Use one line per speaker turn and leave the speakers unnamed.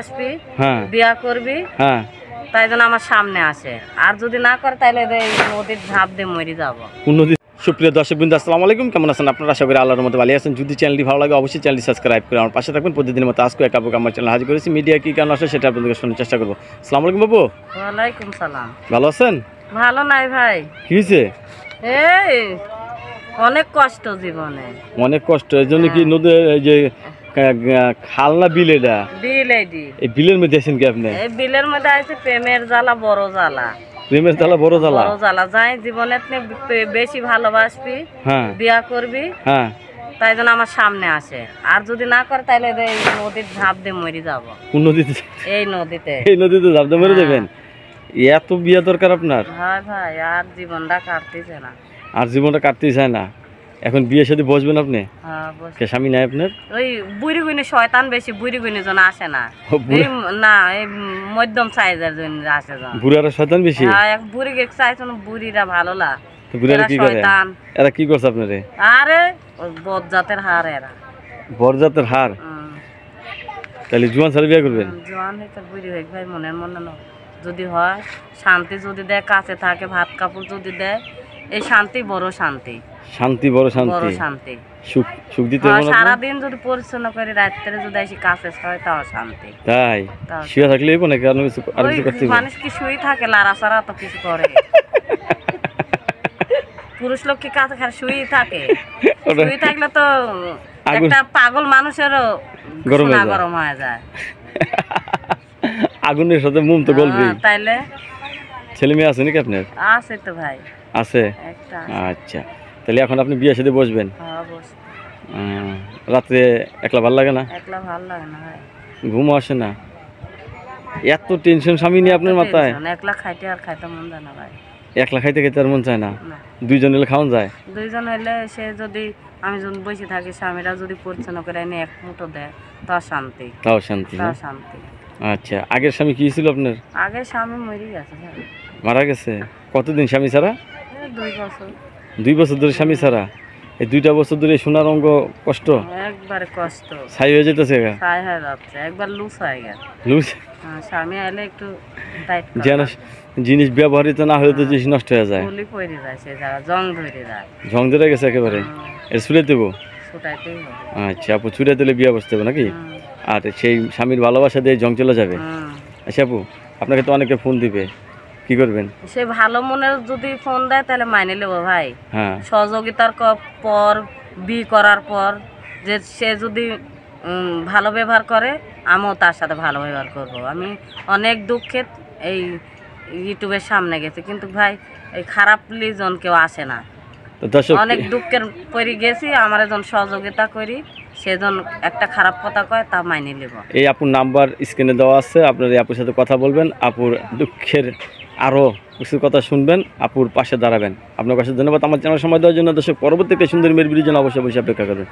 আসবি বিয়া করবি তাই জন্য আমার সামনে আসে, আর যদি না করে তাহলে নদীর ঝাঁপ দিয়ে মরে যাবো।
সুপ্রিয় দর্শকবৃন্দ, আসসালামু আলাইকুম। কেমন আছেন আপনারা? আশা করি আল্লাহর মতো ভালো আছেন। যদি চ্যানেলটি ভালো লাগে অবশ্যই চ্যানেলটি সাবস্ক্রাইব করে আমার পাশে থাকবেন। প্রতিদিনের মতো আজকে একটা আমার চ্যানেল হাজির করেছি। মিডিয়া কি কেন আসে সেটা আপনাদের শোনার চেষ্টা করবো। আসসালামু আলাইকুম বাবু।
ওয়ালাইকুম সালাম।
ভালো আছেন?
ভালো নাই ভাই।
কি হয়েছে?
এই অনেক কষ্ট জীবনে,
অনেক কষ্ট। এই জন্য কি নদী যে খাল না বিল? এটা
বিল।
এই বিলের মধ্যে আছেন কি আপনি?
এই বিলের মধ্যে আছে প্রেমের জ্বালা, বড় জ্বালা।
প্রেমের জ্বালা, বড় জ্বালা।
বড় জ্বালা যাই জীবনে বেশি ভালোবাসবি, বিয়া করবি, তাই জন্য আমার সামনে আসে, আর যদি না করে তাহলে এই নদীর ঝাঁপ দিয়ে মরে যাবো।
কোন নদীতে?
এই নদীতে।
এই নদীতে ঝাঁপ দিয়ে মরে যাবেন? এত বিয়া দরকার আপনার?
হ্যাঁ ভাই, আর জীবনটা কাটতেছে না।
আর জীবনটা কাটতেই চায় না। এখন বিয়ের সাথে বসবেন আপনি?
হ্যাঁ,
স্বামী নাই আপনার?
ওই বুড়ি গুনি শয়তান বেশি, বুড়ি গুনি জন আসে না। না, এই মধ্যম সাইজের জন্য আসে জন।
বুড়ারা শয়তান বেশি?
হ্যাঁ, এক বুড়ি গেছে চাইছেন, বুড়িরা ভালো না।
বুড়ারা কি করে? এরা কি করছে আপনারে?
আরে বজ্জাতের হার এরা।
বজ্জাতের হার? তাহলে জোয়ান ছেলে বিয়ে করবেন?
জোয়ান হইতে বুড়ি হই ভাই, মনের মনে না যদি হয়, শান্তি যদি দেয়, কাছে থাকে, ভাত কাপড় যদি দেয়, এই শান্তি বড় শান্তি।
শান্তি বড় শান্তি, বড় শান্তি। সুখ সুখ দিতে হবে।
সারাদিন যদি পরিচ্ছন্ন করে রাত্রে যদি এসে কাছে হয় তাও শান্তি।
তাই শুয়ে থাকলে না কেন কিছু আর কিছু করতে?
মানুষ কি শুয়ে থাকে? লাড়াচাড়া তো কিছু করে। পুরুষ লোক কি কাছে খালি শুয়ে থাকে? শুয়ে থাকলে তো একটা পাগল মানুষেরও গরম হয়ে যায়।
আগুনের সাথে মুম তো গলবে।
তাইলে
ছেলে মেয়ে আছে নাকি আপনার?
আছে তো ভাই,
আছে। আচ্ছা, তাহলে এখন আপনি বিয়ের সাথে বসবেন? রাত্রে একলা ভালো লাগে না?
একলা ভালো লাগে না ভাই,
ঘুম আসে না? এত টেনশন স্বামী নিয়ে আপনার মাথায়?
একলা খাইতে আর খাইতে মন যায় না ভাই।
একলা খাইতে খাইতে আর মন চায় না? দুইজন হলে খাওয়ান যায়?
দুইজন হলে সে যদি, আমি যদি বসে থাকি, স্বামীরা যদি পরিচ্ছন্ন করে এনে এক মুঠো দেয়, তাও শান্তি। তাও শান্তি, তাও শান্তি।
আচ্ছা, আগের স্বামী কি ছিল আপনার?
আগের স্বামী মরে গেছে।
মারা গেছে? কতদিন স্বামী ছাড়া?
2 বছর।
2 বছর ধরে স্বামী ছাড়া? এই 2টা বছর ধরে সোনার অঙ্গ কষ্ট?
একবারে কষ্ট,
ছাই হয়ে যেতেছে?
ছাই হয়ে যাচ্ছে, একবার লুজ হয়ে গেছে।
লুজ?
স্বামী এলে একটু
যেন জিনিস ব্যবহৃত না হলে তো জিনিস নষ্ট হয়ে যায়,
গুলি পড়ে যায়, সে জায়গা জং ধরে যায়।
জং ধরে গেছে একেবারে? এর ছুড়ে দেবো?
ছুটাইতেই হবে।
আচ্ছা আপু, ছুড়ে দিলে বিয়ে বসতে হবে নাকি? আর সেই স্বামীর ভালোবাসা দিয়ে জং চলে যাবে? আচ্ছা আপু, আপনাকে তো অনেকে ফোন দিবে, কি করবেন?
সে ভালো মনে যদি ফোন দেয় তাহলে মাইনে নেবো ভাই। সহযোগিতার পর, বিয়ে করার পর, যে সে যদি ভালো ব্যবহার করে, আমিও তার সাথে ভালো ব্যবহার করবো। আমি অনেক দুঃখে এই ইউটিউবের সামনে গেছি, কিন্তু ভাই এই খারাপ লিজন কেউ আসে না। অনেক দুঃখের পরে গেছি, আমার একজন সহযোগিতা করি, সেজন একটা খারাপ কথা কয়, তা মাইনে নেব।
এই আপুর নাম্বার স্ক্রিনে দেওয়া আছে, আপনার এই আপুর সাথে কথা বলবেন, আপুর দুঃখের আরও কিছু কথা শুনবেন, আপুর পাশে দাঁড়াবেন। আপনার কাছে ধন্যবাদ আমার চ্যানেল সময় দেওয়ার জন্য। দর্শক, পরবর্তী একটা সুন্দর মেয়ের ভিডিওর জন্য অবশ্যই অপেক্ষা করবেন।